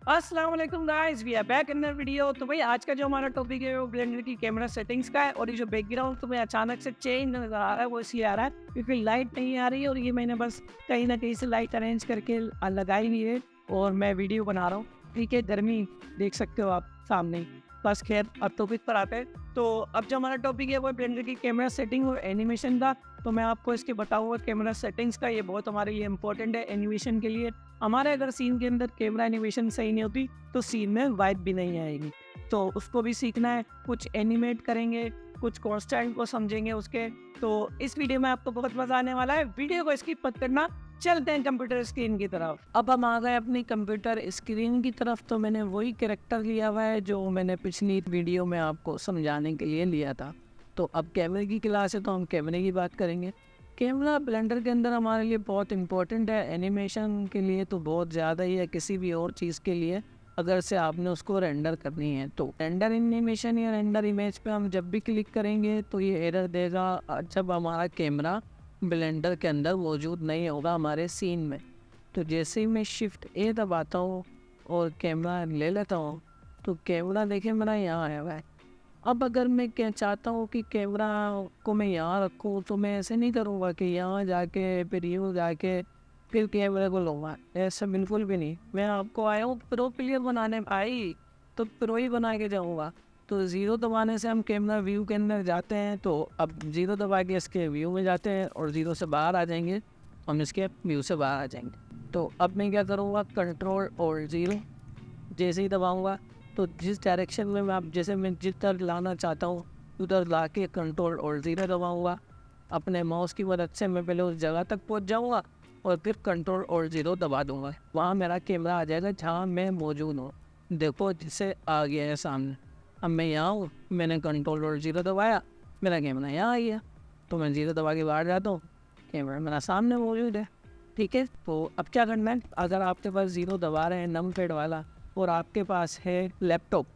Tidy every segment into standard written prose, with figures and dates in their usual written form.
अस्सलाम वालेकुम guys, we are back in the video. तो भाई आज का जो हमारा टॉपिक है वो ब्लेंडर की कैमरा सेटिंग्स का है। और ये जो बैकग्राउंड तुम्हें अचानक से चेंज नजर आ रहा है वो इसलिए आ रहा है क्योंकि लाइट नहीं आ रही है और ये मैंने बस कहीं ना कहीं से लाइट अरेंज करके लगाई हुई है और मैं वीडियो बना रहा हूँ। ठीक है, गर्मी देख सकते हो आप सामने ही। बस खैर, अब टॉपिक पर आते हैं। तो अब जो हमारा टॉपिक है वो ब्लेंडर की कैमरा सेटिंग और एनिमेशन का। तो मैं आपको इसके बताऊंगा कैमरा सेटिंग्स का, ये बहुत हमारे लिए इंपॉर्टेंट है एनिमेशन के लिए। हमारे अगर सीन के अंदर कैमरा एनिमेशन सही नहीं होती तो सीन में वाइब भी नहीं आएगी। तो उसको भी सीखना है, कुछ एनिमेट करेंगे, कुछ कॉन्स्टेंट को समझेंगे उसके। तो इस वीडियो में आपको बहुत मजा आने वाला है, वीडियो को स्किप मत करना। चलते हैं कंप्यूटर स्क्रीन की तरफ। अब हम आ गए अपनी कंप्यूटर स्क्रीन की तरफ। तो मैंने वही कैरेक्टर लिया हुआ है जो मैंने पिछली वीडियो में आपको समझाने के लिए लिया था। तो अब कैमरे की क्लास है तो हम कैमरे की बात करेंगे। कैमरा ब्लेंडर के अंदर हमारे लिए बहुत इंपॉर्टेंट है, एनिमेशन के लिए तो बहुत ज़्यादा ही है, किसी भी और चीज़ के लिए अगर से आपने उसको रेंडर करनी है। तो रेंडर एनिमेशन या रेंडर इमेज पे हम जब भी क्लिक करेंगे तो ये एरर देगा जब हमारा कैमरा ब्लेंडर के अंदर मौजूद नहीं होगा हमारे सीन में। तो जैसे ही मैं शिफ्ट ए दबाता हूँ और कैमरा ले लेता हूँ तो कैमरा देखें मेरा यहाँ आया हुआ है। अब अगर मैं क्या चाहता हूँ कि कैमरा को मैं यहाँ रखूँ तो मैं ऐसे नहीं करूँगा कि यहाँ जाके फिर यूँ जाके फिर कैमरे को लूँगा, ऐसा बिल्कुल भी नहीं। मैं आपको आया हूँ प्रो प्लेयर बनाने भाई, तो प्रो ही बना के जाऊँगा। तो ज़ीरो दबाने से हम कैमरा व्यू के अंदर जाते हैं। तो अब ज़ीरो दबा के इसके व्यू में जाते हैं और ज़ीरो से बाहर आ जाएंगे, हम इसके व्यू से बाहर आ जाएंगे। तो अब मैं क्या करूँगा, कंट्रोल और ज़ीरो जैसे ही दबाऊँगा तो जिस डायरेक्शन में मैं जिस तरह लाना चाहता हूँ उधर ला के कंट्रोल और ज़ीरो दबाऊँगा। अपने माउस की मदद से मैं पहले उस जगह तक पहुँच जाऊँगा और फिर कंट्रोल और ज़ीरो दबा दूँगा, वहाँ मेरा कैमरा आ जाएगा जहाँ मैं मौजूद हूँ। देखो जिससे आ गया है सामने। अब मैं यहाँ हूँ, मैंने कंट्रोल और ज़ीरो दबाया, मेरा कैमरा यहाँ आ गया। तो मैं ज़ीरो दबा के बाहर जाता हूँ, कैमरा मेरा सामने मौजूद है। ठीक है, तो अब क्या करना है, अगर आपके पास ज़ीरो दबा रहे हैं नम पैड वाला और आपके पास है लैपटॉप,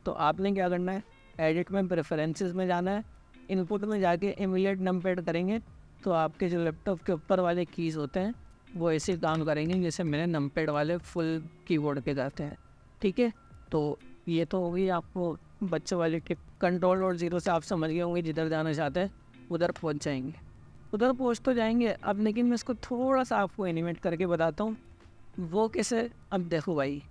तो आपने क्या करना है, एडिट में प्रेफरेंसेस में जाना है, इनपुट में जाके इमीडिएट नम पैड करेंगे तो आपके जो लैपटॉप के ऊपर वाले कीज़ होते हैं वो ऐसे काम करेंगे जैसे मैंने नम पैड वाले फुल कीबोर्ड के करते हैं। ठीक है, तो ये तो होगी आपको बच्चों वाली टिप। कंट्रोल और ज़ीरो से आप समझ गए होंगे जिधर जाना चाहते हैं उधर पहुंच जाएंगे, उधर पहुंच तो जाएंगे। अब लेकिन मैं इसको थोड़ा सा आपको एनिमेट करके बताता हूँ वो कैसे। अब देखो भाई,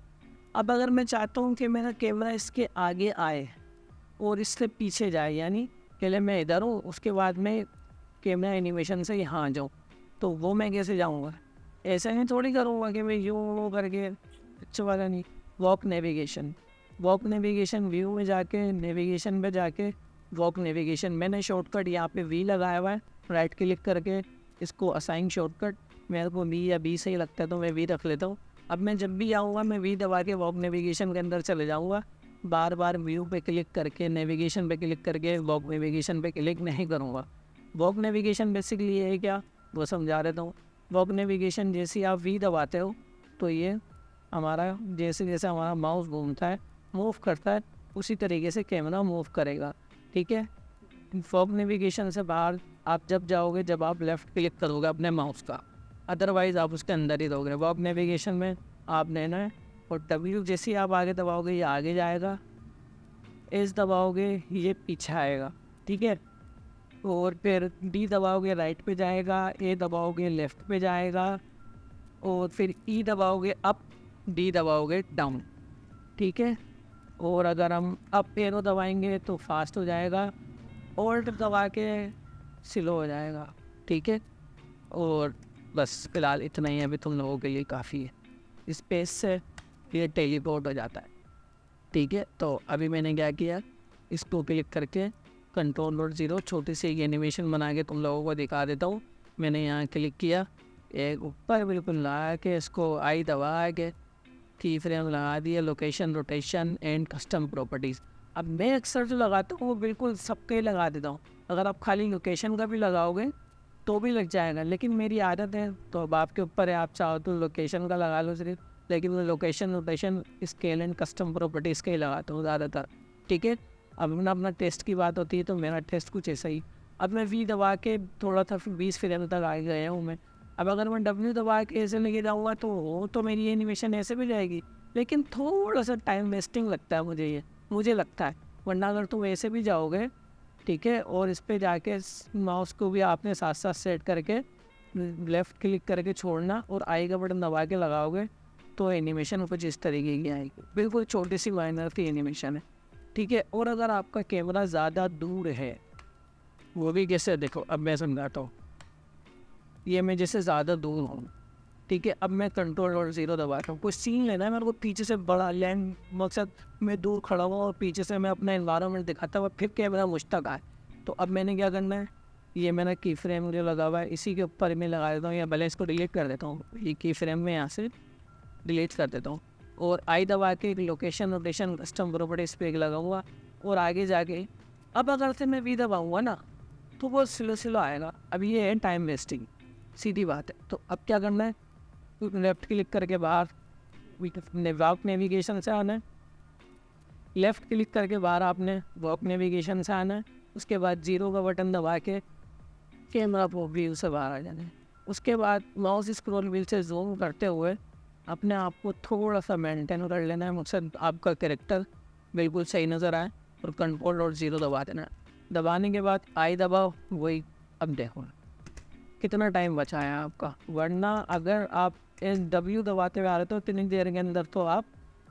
अब अगर मैं चाहता हूँ कि मेरा कैमरा इसके आगे आए और इससे पीछे जाए, यानी पहले मैं इधर हूँ उसके बाद मैं कैमरा एनिमेशन से यहाँ आ जाऊँ, तो वो मैं कैसे जाऊँगा, ऐसा नहीं थोड़ी करूँगा कि मैं यूँ करके, अच्छा वाला नहीं। वॉक नेविगेशन व्यू में जाके नेविगेशन पे जाके वॉक नेविगेशन, मैंने शॉर्टकट यहाँ पे वी लगाया हुआ है, राइट क्लिक करके इसको असाइन शॉर्टकट, मेरे को वी या बी सही लगता है तो मैं वी रख लेता हूँ। अब मैं जब भी आऊँगा मैं वी दबा के वॉक नेविगेशन के अंदर चले जाऊँगा, बार बार व्यू पे क्लिक करके नेविगेशन पे क्लिक करके वॉक नेविगेशन पे क्लिक नहीं करूँगा। वॉक नेविगेशन बेसिकली ये है क्या, वो समझा देता हूँ। वॉक नेविगेशन जैसे आप वी दबाते हो तो ये हमारा जैसे जैसे हमारा माउस घूमता है मूव करता है उसी तरीके से कैमरा मूव करेगा। ठीक है, वॉक नेविगेशन से बाहर आप जब जाओगे जब आप लेफ़्ट क्लिक करोगे अपने माउस का, अदरवाइज़ आप उसके अंदर ही रहोगे। वॉक नेविगेशन में आप लेना है और डब्ल्यू जैसे ही आप आगे दबाओगे ये आगे जाएगा, एस दबाओगे ये पीछे आएगा। ठीक है, और फिर डी दबाओगे राइट पे जाएगा, ए दबाओगे लेफ़्ट पे जाएगा, और फिर ई दबाओगे अप, डी दबाओगे डाउन। ठीक है, और अगर हम अप एरो दबाएंगे तो फास्ट हो जाएगा, ऑल्ट दबा के स्लो हो जाएगा। ठीक है, और बस फिलहाल इतना ही है, अभी तुम लोगों के लिए काफ़ी है। स्पेस से ये टेलीपोर्ट हो जाता है। ठीक है, तो अभी मैंने क्या किया, इसको क्लिक करके कंट्रोल और ज़ीरो छोटी सी एक एनिमेशन बना के तुम लोगों को दिखा देता हूँ। मैंने यहाँ क्लिक किया, एक ऊपर बिल्कुल लगा के इसको आई दबा के की फ्रेम लगा दिया, location rotation and custom properties. अब मैं अक्सर जो लगाता हूँ वो बिल्कुल सबके लगा देता हूँ। अगर आप खाली लोकेशन का भी लगाओगे तो भी लग जाएगा, लेकिन मेरी आदत है तो अब आपके ऊपर है, आप चाहो तो लोकेशन का लगा लो सिर्फ, लेकिन मैं location rotation scale and custom properties के ही लगाता हूँ ज़्यादातर। ठीक है, अब अपना टेस्ट की बात होती है तो मेरा टेस्ट कुछ ऐसा ही। अब मैं वी दबा के थोड़ा था 20 फ्रेम तक आ गया हूँ मैं। अब अगर मैं डब्ल्यू दबा के ऐसे लेके जाऊँगा तो मेरी एनिमेशन ऐसे भी जाएगी, लेकिन थोड़ा सा टाइम वेस्टिंग लगता है मुझे लगता है। वरना अगर तुम ऐसे भी जाओगे, ठीक है, और इस पे जाके माउस को भी आपने साथ साथ सेट करके लेफ़्ट क्लिक करके छोड़ना और आई का बटन दबा के लगाओगे तो एनिमेशन कुछ इस तरीके की आएगी। बिल्कुल छोटी सी माइनर सी एनिमेशन है, ठीक है। और अगर आपका कैमरा ज़्यादा दूर है, वो भी कैसे, देखो अब मैं समझाता हूँ। ये मैं जैसे ज़्यादा दूर हूँ, ठीक है, अब मैं कंट्रोल और 0 दबाता हूँ। कोई सीन लेना है मेरे को पीछे से बड़ा लैंड, मकसद मैं दूर खड़ा हुआ और पीछे से मैं अपना एनवायरनमेंट दिखाता हुआ, फिर कैमरा मुझ तक आए, तो अब मैंने क्या करना है, ये मेरा की फ्रेम जो लगा हुआ है इसी के ऊपर मैं लगा देता हूँ, या भले इसको डिलीट कर देता हूँ। ये की फ्रेम में यहाँ से डिलीट कर देता हूँ और आई दबा के एक लोकेशन रोटेशन कस्टम प्रॉपर्टीज पे लगाऊंगा और आगे जाके अब अगर से मैं वी दबाऊँगा ना तो वो स्लो आएगा। अब ये है टाइम वेस्टिंग, सीधी बात है। तो अब क्या करना है, लेफ़्ट क्लिक करके बाहर वॉक नेविगेशन से आना है, लेफ़्ट क्लिक करके बाहर आपने वॉक नेविगेशन से आना है, उसके बाद 0 का बटन दबा के कैमरा व्यू से बाहर आ जाना है। उसके बाद माउस स्क्रॉल व्हील से जूम करते हुए अपने आप को थोड़ा सा मेंटेन कर लेना है, मकसद आपका कैरेक्टर बिल्कुल सही नज़र आए, और कंट्रोल और 0 दबा देना है। दबाने के बाद आई दबाओ, वही अब देखो कितना टाइम बचा है आपका। वरना अगर आप W दबाते हुए आ रहे तो इतनी देर के अंदर तो आप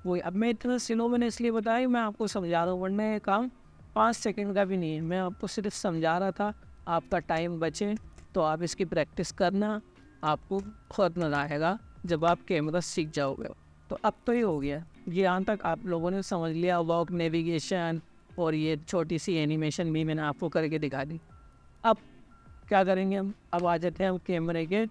वही, अब मैं इतना स्लो मैंने इसलिए बताया, मैं आपको समझा रहा हूँ, वरना ये काम 5 सेकंड का भी नहीं है। मैं आपको सिर्फ समझा रहा था, आपका टाइम बचे तो आप इसकी प्रैक्टिस करना, आपको खुद मज़ा आएगा जब आप कैमरा सीख जाओगे। तो अब तो ये हो गया, ये यहाँ तक आप लोगों ने समझ लिया, वॉक नेविगेशन और ये छोटी सी एनिमेशन भी मैंने आपको करके दिखा दी। अब क्या करेंगे हम, अब आ जाते हैं हम कैमरे के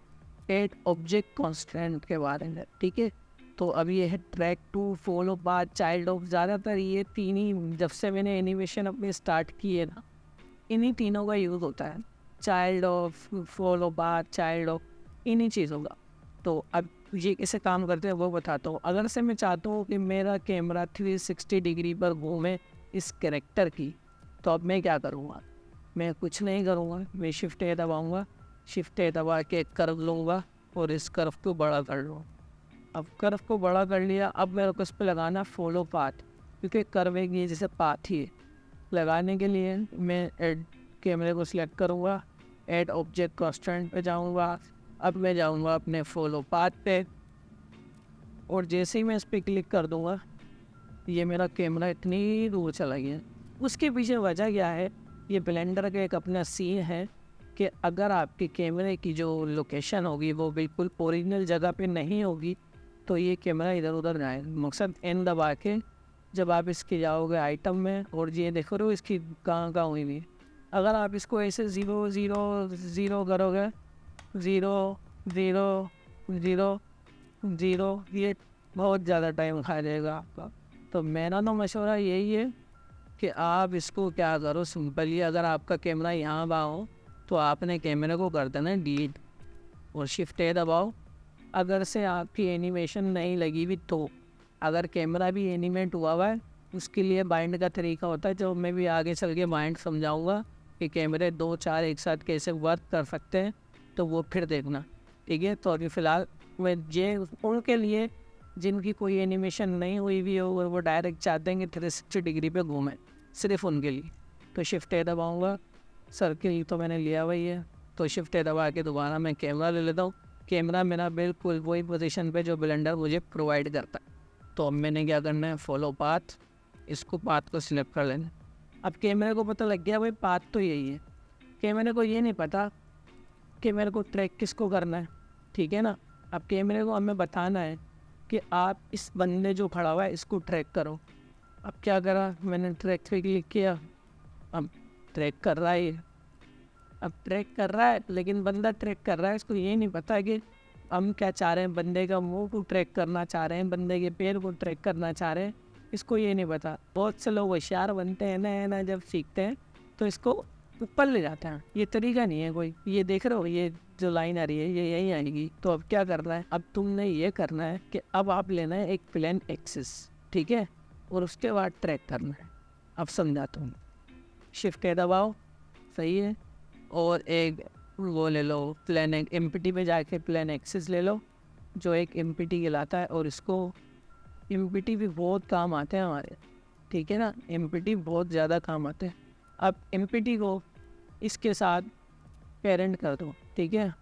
8 ऑब्जेक्ट कॉन्स्टेंट के बारे में, ठीक है। तो अब ये है track two, follow path, child of, ज़्यादातर ये तीन ही जब से मैंने एनिमेशन अपनी स्टार्ट की है ना, इन्हीं तीनों का यूज़ होता है, child of, follow path, child of, इन्हीं चीज़ों का। तो अब ये कैसे काम करते हैं वो बताता हूँ। अगर से मैं चाहता हूँ कि मेरा कैमरा 360 डिग्री पर घूमे इस कैरेक्टर की, तो अब मैं क्या करूँगा, मैं कुछ नहीं करूँगा, मैं शिफ्ट ए दबाऊँगा, शिफ्ट ए दबा के कर्व लूँगा और इस कर्व को बड़ा कर लूँ। अब कर्व को बड़ा कर लिया, अब मेरे को इस पर लगाना फॉलो पाथ, क्योंकि कर्व एक ये जैसे पाथ ही है। लगाने के लिए मैं ऐड कैमरे को सिलेक्ट करूँगा, ऐड ऑब्जेक्ट कॉन्स्टेंट पे जाऊँगा। अब मैं जाऊँगा अपने फॉलो पाथ पे और जैसे ही मैं इस पर क्लिक कर दूँगा, ये मेरा कैमरा इतनी दूर चला गया। उसके पीछे वजह क्या है, ये ब्लेंडर का एक अपना सीन है कि अगर आपके कैमरे की जो लोकेशन होगी वो बिल्कुल ओरिजिनल जगह पे नहीं होगी तो ये कैमरा इधर उधर जाएगा। मकसद एन दबा के जब आप इसके जाओगे आइटम में और ये देखो रहे हो इसकी कहाँ हुई हुई, अगर आप इसको ऐसे 0 0 0 करोगे, 0 0 0 0, ये बहुत ज़्यादा टाइम खा जाएगा आपका। तो मेरा तो मशवरा यही है कि आप इसको क्या करो, सिंपली अगर आपका कैमरा यहाँ हो तो आपने कैमरे को कर देना डिलीट और शिफ्ट ए दबाओ। अगर से आपकी एनिमेशन नहीं लगी हुई तो अगर कैमरा भी एनिमेट हुआ है उसके लिए बाइंड का तरीका होता है, जो मैं भी आगे चल के बाइंड समझाऊंगा कि कैमरे 2-4 एक साथ कैसे वर्क कर सकते हैं, तो वो फिर देखना, ठीक है। तो अभी फ़िलहाल मैं ये उनके लिए जिनकी कोई एनिमेशन नहीं हुई हुई हो और वो डायरेक्ट चाहते हैं कि 360 डिग्री पे घूमें, सिर्फ उनके लिए तो शिफ्ट ए दबाऊँगा। सर्किल तो मैंने लिया हुआ ही है, तो शिफ्ट ए दबा के दोबारा मैं कैमरा ले लेता हूँ। कैमरा मेरा बिल्कुल वही पोजीशन पे जो ब्लेंडर मुझे प्रोवाइड करता है। तो अब मैंने क्या करना है, फॉलो पाथ, इसको पाथ को सिलेक्ट कर लेना। अब कैमरे को पता लग गया भाई पाथ तो यही है, कैमरे को ये नहीं पता कि मेरे को ट्रैक किसको करना है, ठीक है ना। अब कैमरे को हमें बताना है कि आप इस बंदे जो खड़ा हुआ है इसको ट्रैक करो। अब क्या करा, मैंने ट्रैक पे क्लिक किया, अब ट्रैक कर रहा है, अब ट्रैक कर रहा है, लेकिन बंदा ट्रैक कर रहा है, इसको ये नहीं पता कि हम क्या चाह रहे हैं, बंदे का मुंह को ट्रैक करना चाह रहे हैं, बंदे के पैर को ट्रैक करना चाह रहे हैं, इसको ये नहीं पता। बहुत से लोग होशियार बनते हैं ना जब सीखते हैं तो इसको ऊपर ले जाते हैं, ये तरीका नहीं है कोई। ये देख रहे हो, ये जो लाइन आ रही है ये यहीं आएगी। तो अब क्या करना है, अब तुमने ये करना है कि अब आप लेना है एक प्लेन एक्सिस, ठीक है, और उसके बाद ट्रैक करना है। अब समझाता हूँ, शिफ्ट ए दबाओ, सही है, और एक वो ले लो प्लेन एम्पिटी पे जाके प्लेन एक्सिस ले लो जो एक एम्पिटी कहलाता है, और इसको एमपीटी भी बहुत काम आते हैं हमारे, ठीक है ना। एमपीटी बहुत ज़्यादा काम आते हैं। अब एमपीटी को इसके साथ पेरेंट कर दो, ठीक है।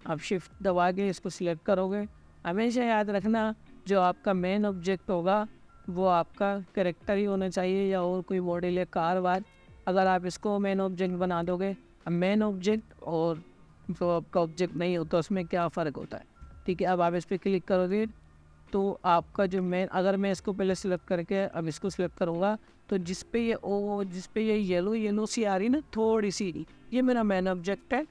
आप शिफ्ट दबा के इसको सिलेक्ट करोगे। हमेशा याद रखना जो आपका मेन ऑब्जेक्ट होगा वो आपका कैरेक्टर ही होना चाहिए या और कोई मॉडल या कार वार। अगर आप इसको मेन ऑब्जेक्ट बना दोगे, अब मेन ऑब्जेक्ट और जो आपका ऑब्जेक्ट नहीं होता उसमें क्या फ़र्क होता है, ठीक है। अब आप इस पर क्लिक करोगे तो आपका जो मेन, अगर मैं इसको पहले सिलेक्ट करके अब इसको सिलेक्ट करूँगा तो जिस पे ये येलो सी आ रही ना थोड़ी सी, ये मेरा मेन ऑब्जेक्ट है,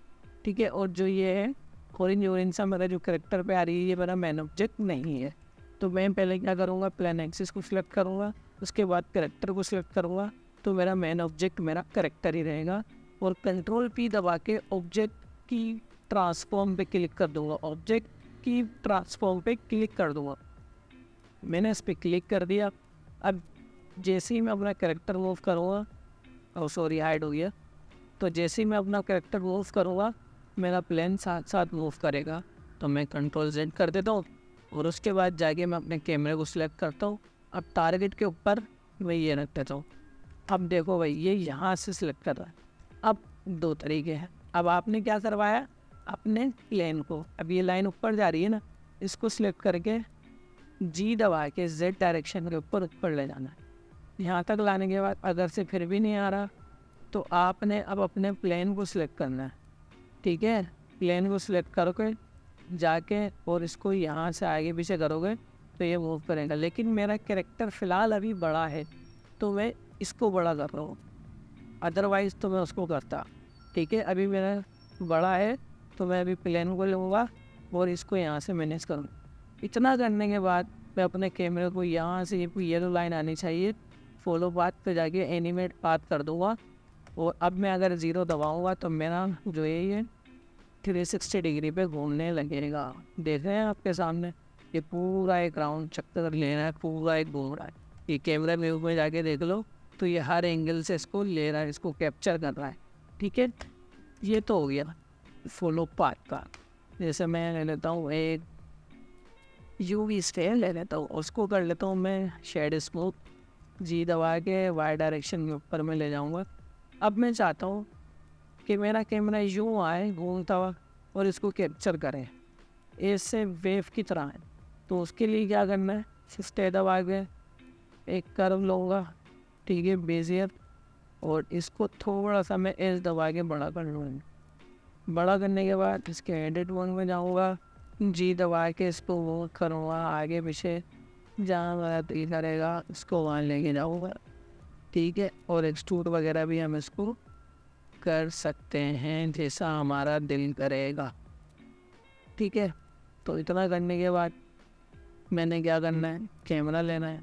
ठीक है। और जो ये है ऑरेंज सा मेरा जो करेक्टर पे आ रही है ये मेरा मेन ऑब्जेक्ट नहीं है। तो मैं पहले क्या करूँगा, प्लेन एक्सिस को सिलेक्ट करूँगा, उसके बाद करेक्टर को सिलेक्ट करूँगा, तो मेरा मेन ऑब्जेक्ट मेरा करेक्टर ही रहेगा। और कंट्रोल पी दबा के ऑब्जेक्ट की ट्रांसफॉर्म पे क्लिक कर दूँगा, ऑब्जेक्ट की ट्रांसफॉर्म पे क्लिक कर दूँगा। मैंने इस पर क्लिक कर दिया। अब जैसे ही मैं अपना करेक्टर मूव करूँगा, हाइड हो गया, तो जैसे ही मैं अपना करेक्टर मूव करूँगा मेरा प्लेन साथ साथ मूव करेगा। तो मैं कंट्रोल Z कर देता हूँ और उसके बाद जाके मैं अपने कैमरे को सिलेक्ट करता हूँ। अब टारगेट के ऊपर मैं ये रख देता हूँ। अब देखो भाई ये यहाँ से सिलेक्ट कर रहा है। अब दो तरीके हैं। अब आपने क्या करवाया, अपने प्लेन को, अब ये लाइन ऊपर जा रही है ना, इसको सिलेक्ट करके G दबा के Z डायरेक्शन के ऊपर ले जाना है। यहाँ तक लाने के बाद अगर से फिर भी नहीं आ रहा तो आपने अब अपने प्लेन को सिलेक्ट करना है, ठीक है। प्लेन को सिलेक्ट करोगे जाके और इसको यहाँ से आगे पीछे करोगे तो ये मूव करेगा। लेकिन मेरा कैरेक्टर फ़िलहाल अभी बड़ा है तो मैं इसको बड़ा कर रहा हूँ, अदरवाइज़ तो मैं उसको करता, ठीक है। अभी मेरा बड़ा है तो मैं अभी प्लेन को लूँगा और इसको यहाँ से मैनेज करूँगा। इतना करने के बाद मैं अपने कैमरे को यहाँ से ये येलो लाइन आनी चाहिए, फॉलो पाथ पे जाके एनिमेट पाथ कर दूँगा। और अब मैं अगर 0 दबाऊँगा तो मेरा जो है ये 360 डिग्री पे घूमने लगेगा। देख रहे हैं आपके सामने ये पूरा एक राउंड चक्कर ले रहा है, पूरा एक घूम रहा है। ये कैमरा व्यू में जाके देख लो तो ये हर एंगल से इसको ले रहा है, इसको कैप्चर कर रहा है, ठीक है। ये तो हो गया फॉलो पाथ का। जैसे मैं ले लेता हूँ एक UV स्फेयर ले लेता हूँ, उसको कर लेता हूँ मैं शेड स्मूथ, G दबा के Y डायरेक्शन के ऊपर मैं ले जाऊँगा। अब मैं चाहता हूँ कि मेरा कैमरा यूँ आए घूमता हुआ और इसको कैप्चर करें, ऐसे वेव की तरह है। तो उसके लिए क्या करना है, शिफ्ट दबा के एक कर्व लूँगा, ठीक है, बेजियर, और इसको थोड़ा सा मैं एज दबा के बड़ा कर लूँगा। बड़ा करने के बाद इसके एडिट मोड में जाऊँगा, G दबा के इसको वो करूँगा आगे पीछे, जहाँ मेरा दिल करेगा इसको वहाँ लेके जाऊँगा, ठीक है। और एक्सट्रूड वगैरह भी हम इसको कर सकते हैं जैसा हमारा दिल करेगा, ठीक है। तो इतना करने के बाद मैंने क्या करना है, कैमरा लेना है,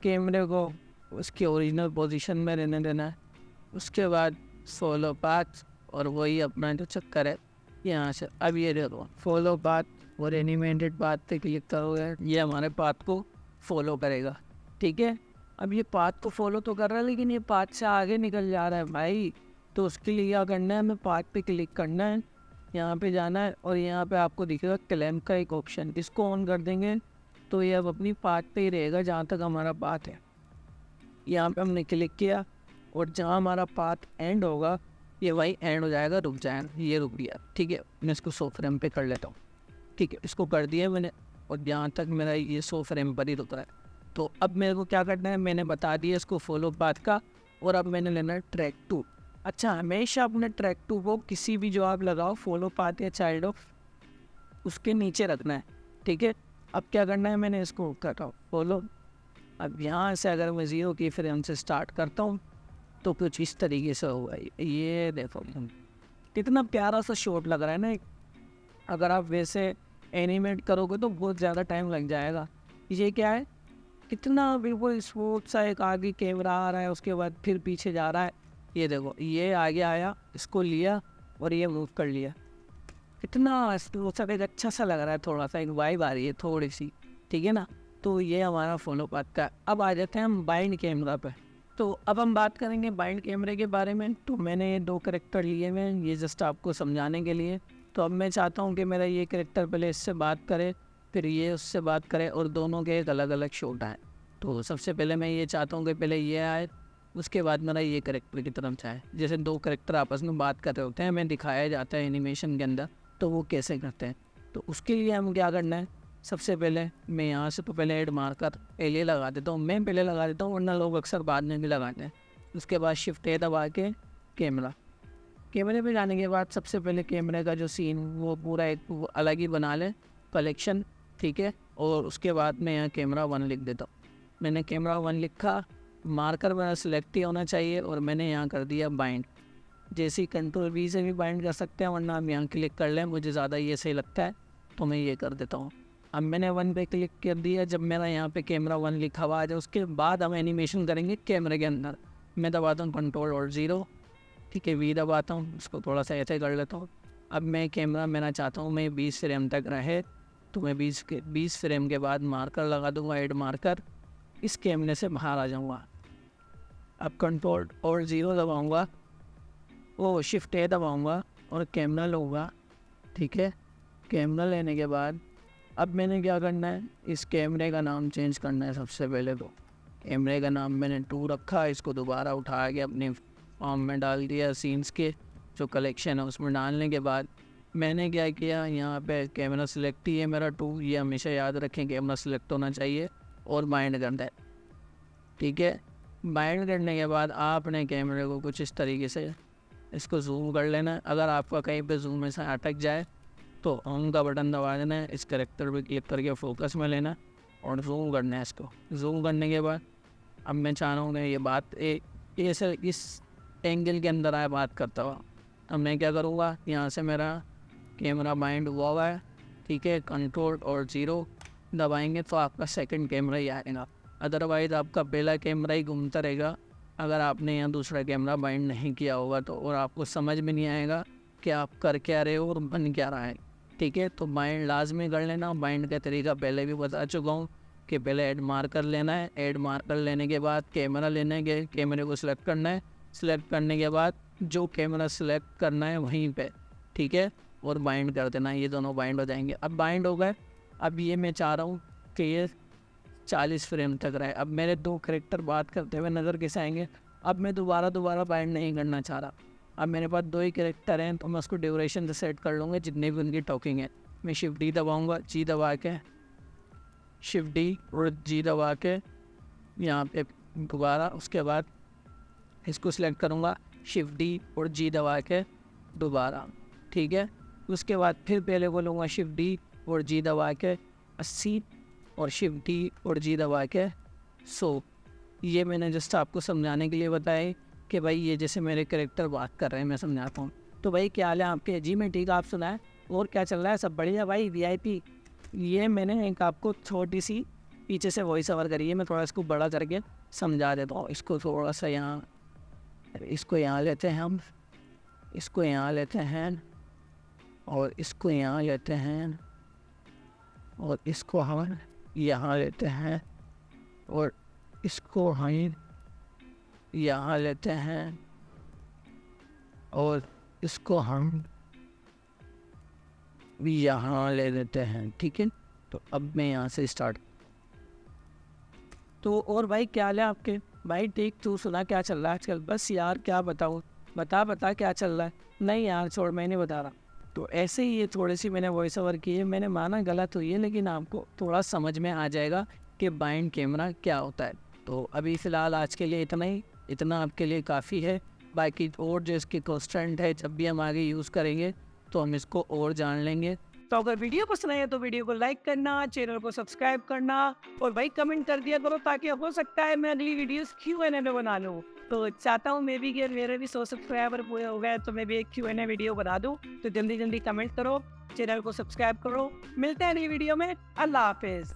कैमरे को उसकी ओरिजिनल पोजीशन में रहने देना है। उसके बाद फॉलो पाथ और वही अपना जो चक्कर है यहाँ से। अब ये देखो फॉलो पाथ और एनिमेटेड पाथ पे क्लिक करोगे, ये हमारे पाथ को फॉलो करेगा, ठीक है। अब ये पाथ को फॉलो तो कर रहा है लेकिन ये पाथ से आगे निकल जा रहा है भाई। तो उसके लिए क्या करना है, हमें पाथ पे क्लिक करना है, यहाँ पे जाना है और यहाँ पे आपको दिखेगा क्लेम का एक ऑप्शन, इसको ऑन कर देंगे तो ये अब अपनी पाथ पे ही रहेगा जहाँ तक हमारा पाथ है। यहाँ पे हमने क्लिक किया और जहाँ हमारा पाथ एंड होगा ये वही एंड हो जाएगा, रुक जाएगा, ये रुक गया, ठीक है। मैं इसको 100 फ्रेम पे कर लेता हूँ, ठीक है। इसको कर दिया मैंने और यहाँ तक मेरा ये 100 फ्रेम पर ही रुक रहा है। तो अब मेरे को क्या करना है, मैंने बता दिया इसको फॉलो पाथ का। और अब मैंने लेना है ट्रैक 2। अच्छा, हमेशा अपने ट्रैक 2 को किसी भी जो आप लगाओ फॉलो पाथ या चाइल्ड ऑफ उसके नीचे रखना है, ठीक है। अब क्या करना है, मैंने इसको करता हूँ फॉलो। अब यहाँ से अगर मैं 0 की फ्रेम से स्टार्ट करता हूँ तो कुछ इस तरीके से होगा। ये देखो कितना प्यारा सा शॉट लग रहा है ना। अगर आप वैसे एनिमेट करोगे तो बहुत ज़्यादा टाइम लग जाएगा। ये क्या है, कितना बिल्कुल स्मूथ सा एक आगे कैमरा आ रहा है, उसके बाद फिर पीछे जा रहा है। ये देखो ये आगे आया, इसको लिया और ये मूव कर लिया, कितना स्मूथ सा एक अच्छा सा लग रहा है, थोड़ा सा एक वाइब आ रही है थोड़ी सी, ठीक है ना। तो ये हमारा फॉलो पाथ का। अब आ जाते हैं हम बाइंड कैमरा पे। तो अब हम बात करेंगे बाइंड कैमरे के बारे में। तो मैंने ये 2 कैरेक्टर लिए हुए हैं, ये जस्ट आपको समझाने के लिए। तो अब मैं चाहता हूँ कि मेरा ये कैरेक्टर पहले इससे बात करे फिर ये उससे बात करें और दोनों के एक अलग अलग शॉट आए। तो सबसे पहले मैं ये चाहता हूँ कि पहले ये आए, उसके बाद मेरा ये करेक्टर की तरफ जाए। जैसे दो करेक्टर आपस में बात कर रहे होते हैं, हमें दिखाया जाता है एनिमेशन के अंदर, तो वो कैसे करते हैं। तो उसके लिए हम क्या करना है, सबसे पहले मैं यहाँ से तो पहले ऐड मार्कर पहले लगा देता हूँ, मैं पहले लगा देता हूँ, वरना लोग अक्सर बाद में भी लगाते हैं। उसके बाद शिफ्ट ए दबा के कैमरे पे जाने के बाद सबसे पहले कैमरे का जो सीन वो पूरा एक वो अलग ही बना लें कलेक्शन, ठीक है। और उसके बाद मैं यहाँ कैमरा 1 लिख देता हूँ। मैंने कैमरा 1 लिखा, मार्कर मेरा सिलेक्ट ही होना चाहिए और मैंने यहाँ कर दिया बाइंड। जैसे कंट्रोल V से भी बाइंड कर सकते हैं, वरना हम यहाँ क्लिक कर लें, मुझे ज़्यादा ये सही लगता है तो मैं ये कर देता हूँ। अब मैंने 1 पे क्लिक कर दिया, जब मेरा यहाँ पे कैमरा 1 लिखा हुआ आ जाए उसके बाद हम एनिमेशन करेंगे कैमरे के अंदर। मैं दबाता हूँ कंट्रोल और 0, ठीक है, V दबाता हूँ, उसको थोड़ा सा ऐसे कर लेता हूँ। अब मैं कैमरा मेरा चाहता हूँ मैं 20 फ्रेम तक रहे, तो मैं 20 फ्रेम के बाद मार्कर लगा दूँगा, ऐड मार्कर, इस कैमरे से बाहर आ जाऊँगा। अब कंट्रोल और 0 दबाऊँगा, वो शिफ्ट ए दबाऊँगा और कैमरा लूँगा, ठीक है। कैमरा लेने के बाद अब मैंने क्या करना है, इस कैमरे का नाम चेंज करना है। सबसे पहले तो कैमरे का नाम मैंने 2 रखा, इसको दोबारा उठा के अपने फॉर्म में डाल दिया, सीन्स के जो कलेक्शन है उसमें डालने के बाद मैंने क्या किया, यहाँ पे कैमरा सिलेक्ट ही है मेरा 2, ये हमेशा याद रखें कैमरा सिलेक्ट होना चाहिए, और बाइंड करना है, ठीक है। बाइंड करने के बाद आपने कैमरे को कुछ इस तरीके से इसको जूम कर लेना है। अगर आपका कहीं पे जूम में से अटक जाए तो ऑन का बटन दबा देना है, इस करेक्टर पे क्लिक करके फोकस में लेना और जूम करना है इसको। जूम करने के बाद अब मैं चाह रहा हूँ कि ये बात ये सर इस एंगल के अंदर आए बात करता हुआ। अब मैं क्या करूँगा, यहाँ से मेरा कैमरा बाइंड हुआ है, ठीक है। कंट्रोल और 0 दबाएंगे तो आपका सेकंड कैमरा ही आएगा, अदरवाइज़ आपका पहला कैमरा ही घूमता रहेगा अगर आपने यहाँ दूसरा कैमरा बाइंड नहीं किया होगा तो, और आपको समझ में नहीं आएगा कि आप कर क्या रहे हो और बन क्या रहा है, ठीक है। तो बाइंड लाजमी कर लेना। बाइंड का तरीका पहले भी बता चुका हूँ कि पहले ऐड मार्कर लेना है, ऐड मार्कर लेने के बाद कैमरा लेना है, कैमरे को सिलेक्ट करना है, सिलेक्ट करने के बाद जो कैमरा सिलेक्ट करना है वहीं पे, ठीक है, और बाइंड कर देना है। ये दोनों बाइंड हो जाएंगे। अब बाइंड हो गए, अब ये मैं चाह रहा हूँ कि ये 40 फ्रेम तक रहे। अब मेरे 2 करेक्टर बात करते हुए नज़र कैसे आएंगे। अब मैं दोबारा बाइंड नहीं करना चाह रहा, अब मेरे पास 2 ही करेक्टर हैं तो मैं उसको ड्यूरेशन से सेट कर लूँगा जितने भी उनकी टॉकिंग है। मैं शिफ्ट डी दबाऊँगा, जी दबा के शिफ्ट डी और जी दबा के यहाँ पे दोबारा, उसके बाद इसको सिलेक्ट करूँगा, शिफ्ट डी और जी दबा के दोबारा, ठीक है। उसके बाद फिर पहले बोलूँगा शिफ्ट डी और जी दबा के 80 और शिफ्ट डी और जी दबा के 100। ये मैंने जस्ट आपको समझाने के लिए बताया कि भाई ये जैसे मेरे कैरेक्टर बात कर रहे हैं, मैं समझाता हूँ। तो भाई क्या हाल है आपके? जी मैं ठीक, आप सुनाए और क्या चल रहा है? सब बढ़िया भाई, वीआईपी। ये मैंने एक आपको छोटी सी पीछे से वॉइस ओवर करी है, मैं थोड़ा इसको बड़ा करके समझा देता हूँ। इसको थोड़ा सा यहाँ, इसको यहाँ लेते हैं हम, इसको यहाँ लेते हैं और इसको यहाँ लेते हैं और इसको हम यहाँ लेते हैं और इसको हम यहाँ लेते हैं और इसको हम यहाँ ले लेते हैं, ठीक है। तो अब मैं यहाँ से स्टार्ट। तो और भाई क्या हाल है आपके? भाई ठीक, तू सुना क्या चल रहा है आजकल? बस यार क्या बताऊँ, बता क्या चल रहा है। नहीं यार छोड़, मैं नहीं बता रहा। तो ऐसे ही ये थोड़ी सी मैंने वॉइस ओवर की है, मैंने माना गलत हुई है लेकिन आपको थोड़ा समझ में आ जाएगा कि बाइंड कैमरा क्या होता है। तो अभी फ़िलहाल आज के लिए इतना ही, इतना आपके लिए काफ़ी है। बाकी और जो इसकी कॉन्स्टेंट है, जब भी हम आगे यूज़ करेंगे तो हम इसको और जान लेंगे। तो अगर वीडियो पसंद आए तो वीडियो को लाइक करना, चैनल को सब्सक्राइब करना और भाई कमेंट कर दिया करो, ताकि हो सकता है मैं अगली वीडियोस Q&A में बना लूँ। तो चाहता हूँ मैं भी कि मेरे भी 100 सब्सक्राइबर पूरे हो गए तो मैं भी एक Q&A वीडियो बना दूँ। तो जल्दी कमेंट करो, चैनल को सब्सक्राइब करो। मिलते हैं अगली वीडियो में। अल्लाह हाफिज़।